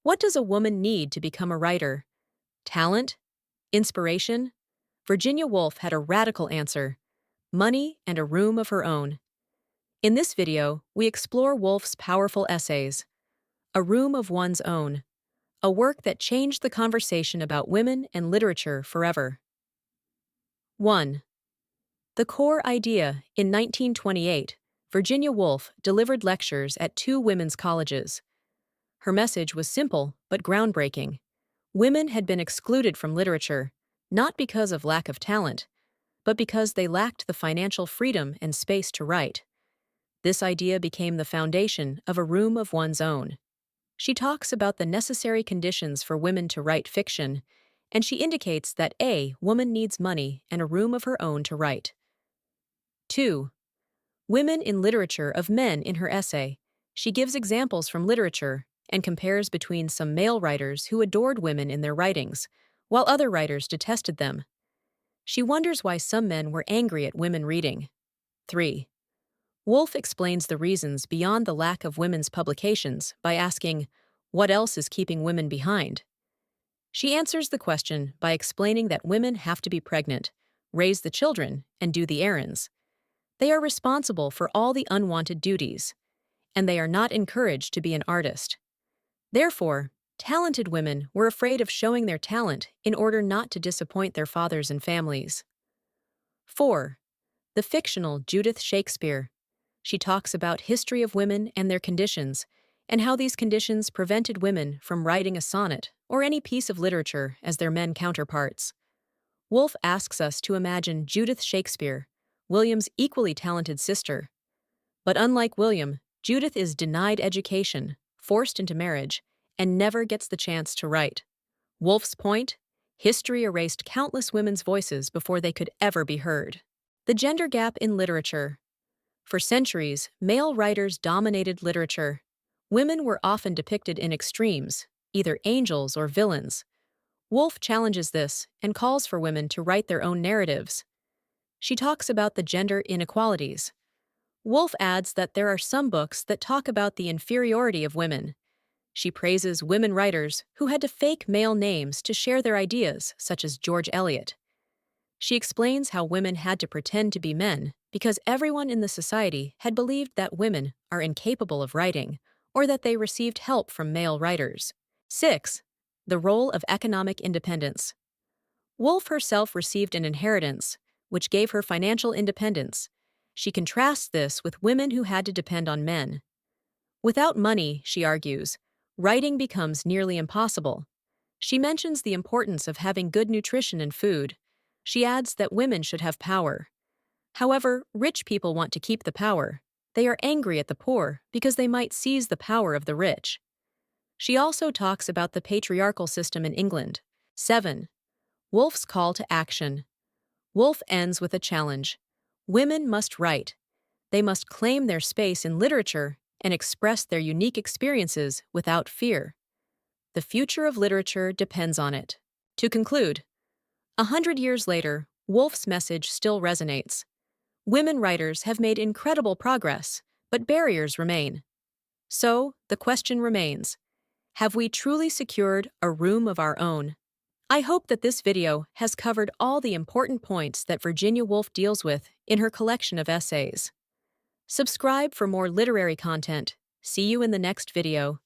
What does a woman need to become a writer? Talent? Inspiration? Virginia Woolf had a radical answer: money and a room of her own. In this video, we explore Woolf's powerful essays, A Room of One's Own, a work that changed the conversation about women and literature forever. 1. The core idea. In 1928, Virginia Woolf delivered lectures at two women's colleges. Her message was simple but groundbreaking. Women had been excluded from literature, not because of lack of talent, but because they lacked the financial freedom and space to write. This idea became the foundation of A Room of One's Own. She talks about the necessary conditions for women to write fiction, and she indicates that a woman needs money and a room of her own to write. 2. Women in literature of men. In her essay, she gives examples from literature and compares between some male writers who adored women in their writings, while other writers detested them. She wonders why some men were angry at women reading. 3. Woolf explains the reasons beyond the lack of women's publications by asking, what else is keeping women behind? She answers the question by explaining that women have to be pregnant, raise the children, and do the errands. They are responsible for all the unwanted duties, and they are not encouraged to be an artist. Therefore, talented women were afraid of showing their talent in order not to disappoint their fathers and families. 4. The fictional Judith Shakespeare. She talks about history of women and their conditions, and how these conditions prevented women from writing a sonnet or any piece of literature as their men counterparts. Woolf asks us to imagine Judith Shakespeare, William's equally talented sister. But unlike William, Judith is denied education, forced into marriage, and never gets the chance to write. Woolf's point? History erased countless women's voices before they could ever be heard. The gender gap in literature. For centuries, male writers dominated literature. Women were often depicted in extremes, either angels or villains. Woolf challenges this and calls for women to write their own narratives. She talks about the gender inequalities. Woolf adds that there are some books that talk about the inferiority of women. She praises women writers who had to fake male names to share their ideas, such as George Eliot. She explains how women had to pretend to be men because everyone in the society had believed that women are incapable of writing or that they received help from male writers. 6. The role of economic independence. Woolf herself received an inheritance, which gave her financial independence. She contrasts this with women who had to depend on men. Without money, she argues, writing becomes nearly impossible. She mentions the importance of having good nutrition and food. She adds that women should have power. However, rich people want to keep the power. They are angry at the poor because they might seize the power of the rich. She also talks about the patriarchal system in England. 7. Woolf's call to action. Woolf ends with a challenge. Women must write. They must claim their space in literature and express their unique experiences without fear. The future of literature depends on it. To conclude, 100 years later, Woolf's message still resonates. Women writers have made incredible progress, but barriers remain. So, the question remains, have we truly secured a room of our own? I hope that this video has covered all the important points that Virginia Woolf deals with in her collection of essays. Subscribe for more literary content. See you in the next video.